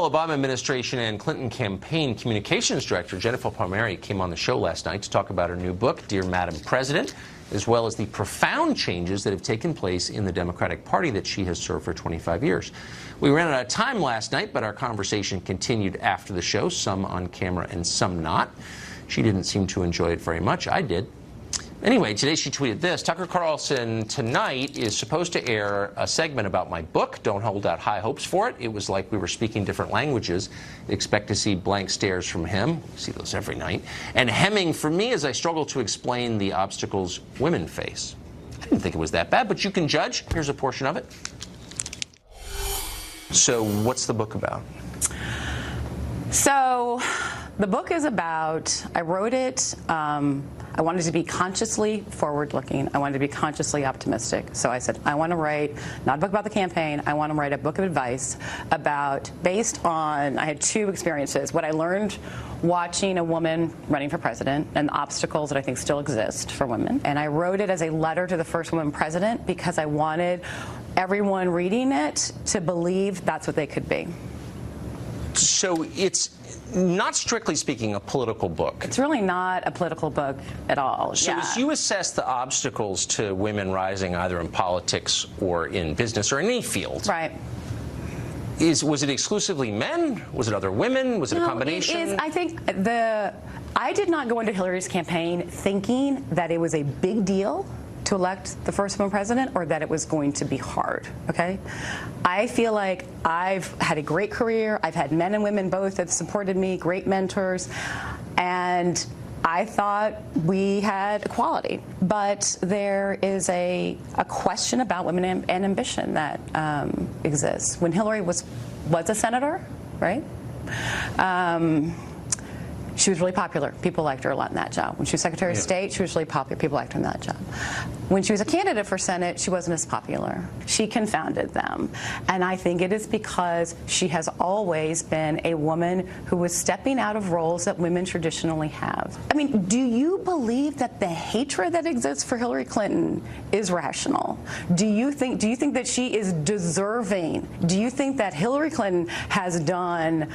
Well, Obama administration and Clinton campaign communications director Jennifer Palmieri came on the show last night to talk about her new book, Dear Madam President, as well as the profound changes that have taken place in the Democratic Party that she has served for 25 years. We ran out of time last night, but our conversation continued after the show, some on camera and some not. She didn't seem to enjoy it very much. I did. Anyway, today she tweeted this. Tucker Carlson tonight is supposed to air a segment about my book. Don't hold out high hopes for it. It was like we were speaking different languages. Expect to see blank stares from him. We see those every night. And hemming from me as I struggle to explain the obstacles women face. I didn't think it was that bad, but you can judge. Here's a portion of it. So what's the book about? So the book is about, I wrote it, I wanted to be consciously forward-looking. I wanted to be consciously optimistic. So I said, I want to write not a book about the campaign. I want to write a book of advice about, based on, I had two experiences, what I learned watching a woman running for president and the obstacles that I think still exist for women. And I wrote it as a letter to the first woman president because I wanted everyone reading it to believe that's what they could be. So it's not strictly speaking a political book. It's really not a political book at all. So as you assess the obstacles to women rising either in politics or in business or in any field, right? Was it exclusively men? Was it other women? Was it a combination? It is. I think I did not go into Hillary's campaign thinking that it was a big deal to elect the first woman president or that it was going to be hard, okay? I feel like I've had a great career. I've had men and women both that supported me, great mentors, and I thought we had equality. But there is a question about women and ambition that exists. When Hillary was a senator, right? She was really popular. People liked her a lot in that job. When she was Secretary of State, she was really popular. People liked her in that job. When she was a candidate for Senate, she wasn't as popular. She confounded them. And I think it is because she has always been a woman who was stepping out of roles that women traditionally have. I mean, do you believe that the hatred that exists for Hillary Clinton is rational? Do you think that she is deserving? Do you think that Hillary Clinton has done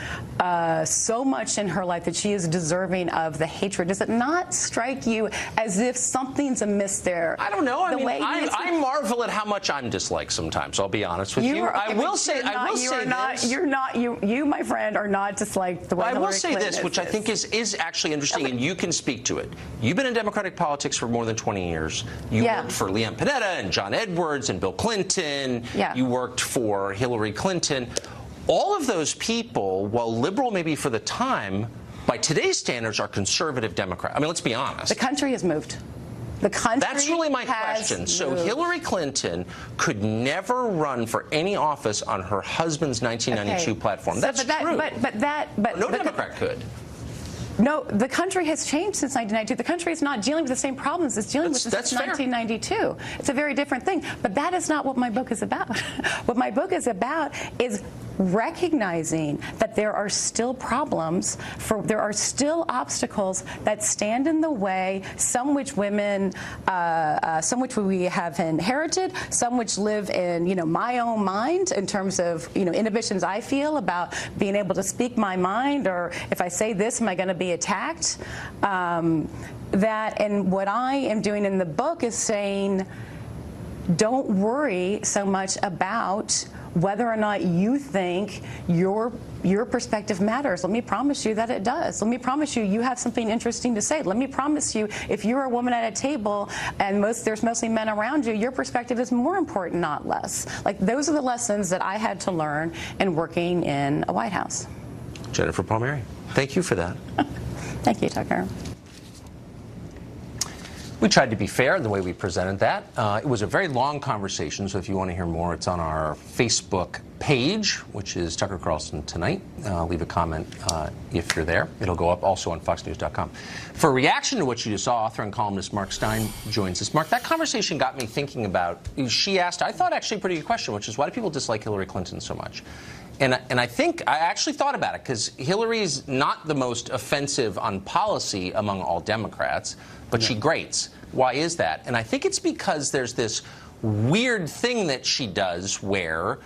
so much in her life that she is deserving of the hatred? Does it not strike you as if something's amiss there? I don't know. I mean, I marvel at how much I'm disliked sometimes. I'll be honest with you. I will say this. You, my friend, are not disliked the way Hillary Clinton is. I will say this, which I think is actually interesting, and you can speak to it. You've been in Democratic politics for more than 20 years. You worked for Leanne Panetta and John Edwards and Bill Clinton. Yeah. You worked for Hillary Clinton. All of those people, while liberal maybe for the time, by today's standards, are conservative Democrats. I mean, let's be honest. The country has moved. The country That's really my question. Moved. So Hillary Clinton could never run for any office on her husband's 1992 platform. So, That's true. But no Democrat could. No, the country has changed since 1992. The country is not dealing with the same problems it's dealing with since 1992. It's a very different thing. But that is not what my book is about. What my book is about is recognizing that there are still problems, there are still obstacles that stand in the way, some which women, some which we have inherited, some which live in, my own mind in terms of, inhibitions I feel about being able to speak my mind, or if I say this, am I going to be attacked? And what I am doing in the book is saying, don't worry so much about whether or not you think your perspective matters. Let me promise you that it does. Let me promise you you have something interesting to say. Let me promise you if you're a woman at a table and there's mostly men around you, your perspective is more important, not less. Like, those are the lessons that I had to learn in working in a White House. Jennifer Palmieri, thank you for that. Thank you, Tucker. We tried to be fair in the way we presented that. It was a very long conversation, so if you want to hear more, it's on our Facebook page, which is Tucker Carlson Tonight. Leave a comment if you're there. It'll go up also on foxnews.com. For a reaction to what you just saw, author and columnist Mark Stein joins us. Mark, that conversation got me thinking about, she asked, I thought actually a pretty good question, which is why do people dislike Hillary Clinton so much? And I think I actually thought about it, because Hillary's not the most offensive on policy among all Democrats, but she grates. Why is that? And I think it's because there's this weird thing that she does where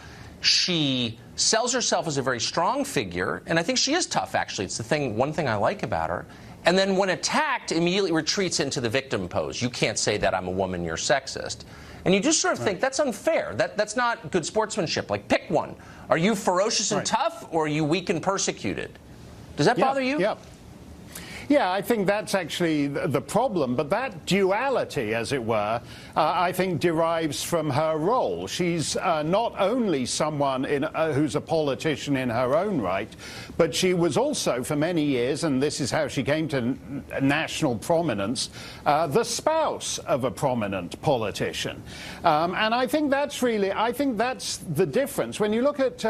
She sells herself as a very strong figure, and I think she is tough, actually. It's one thing I like about her. And then when attacked, immediately retreats into the victim pose. You can't say that I'm a woman, you're sexist. And you just sort of think, that's unfair. That's not good sportsmanship. Like, pick one. Are you ferocious and tough, or are you weak and persecuted? Does that bother you? Yeah. Yeah, I think that's actually the problem. But that duality, as it were, I think derives from her role. She's not only someone who's a politician in her own right, but she was also, for many years, and this is how she came to national prominence, the spouse of a prominent politician. And I think that's the difference. When you look at,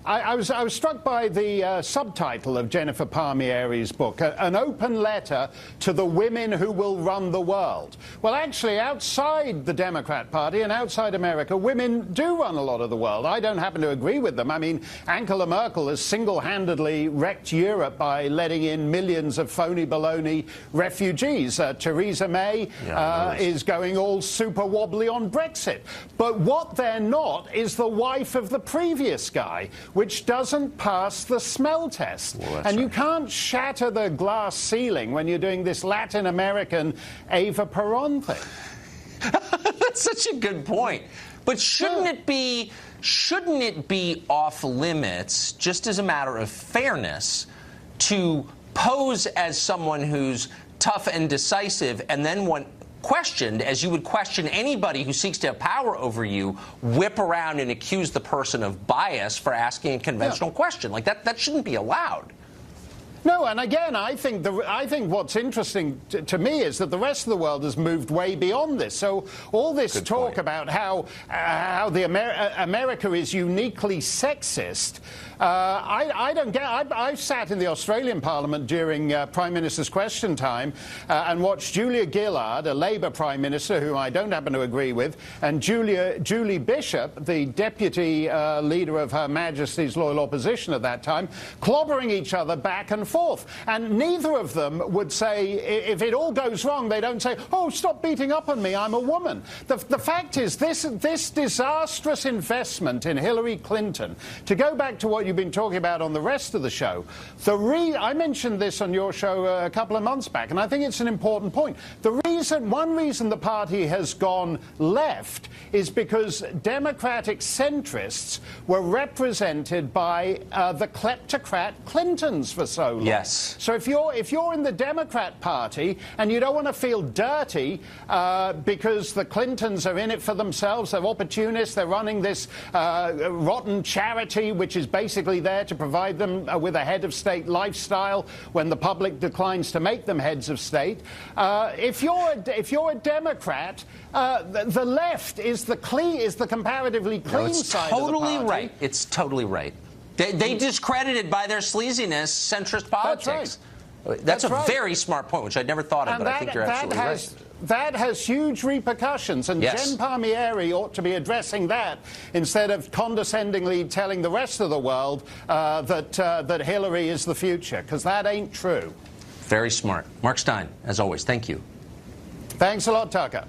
I was struck by the subtitle of Jennifer Palmieri's book, an open letter to the women who will run the world. Well, actually, outside the Democrat Party and outside America, women do run a lot of the world. I don't happen to agree with them. I mean, Angela Merkel has single-handedly wrecked Europe by letting in millions of phony baloney refugees. Theresa May is going all super wobbly on Brexit. But what they're not is the wife of the previous guy, which doesn't pass the smell test. Well, and you can't shatter the glass ceiling when you're doing this Latin American Eva Peron thing. That's such a good point. But shouldn't it be off limits, just as a matter of fairness, to pose as someone who's tough and decisive, and then when questioned, as you would question anybody who seeks to have power over you, whip around and accuse the person of bias for asking a conventional question? Like, that shouldn't be allowed. No, and again, I think what's interesting to me is that the rest of the world has moved way beyond this. So all this talk about how America is uniquely sexist, I don't get. I sat in the Australian Parliament during Prime Minister's Question Time and watched Julia Gillard, a Labour Prime Minister whom I don't happen to agree with, and Julie Bishop, the Deputy Leader of Her Majesty's Loyal Opposition at that time, clobbering each other back and forth. And neither of them would say, if it all goes wrong, they don't say, oh, stop beating up on me, I'm a woman. The fact is, this disastrous investment in Hillary Clinton, to go back to what you've been talking about on the rest of the show, I mentioned this on your show a couple of months back, and I think it's an important point. One reason the party has gone left is because Democratic centrists were represented by the kleptocrat Clintons for so long. Yes. So if you're in the Democrat Party and you don't want to feel dirty because the Clintons are in it for themselves, they're opportunists, they're running this rotten charity which is basically there to provide them with a head of state lifestyle when the public declines to make them heads of state. If you're a Democrat, the left is the comparatively clean side of the party. Totally right. It's totally right. They discredited by their sleaziness centrist politics. That's a very smart point, which I'd never thought of, but I think you're absolutely right. That has huge repercussions, and Jen Palmieri ought to be addressing that instead of condescendingly telling the rest of the world that Hillary is the future, because that ain't true. Very smart. Mark Steyn, as always, thank you. Thanks a lot, Tucker.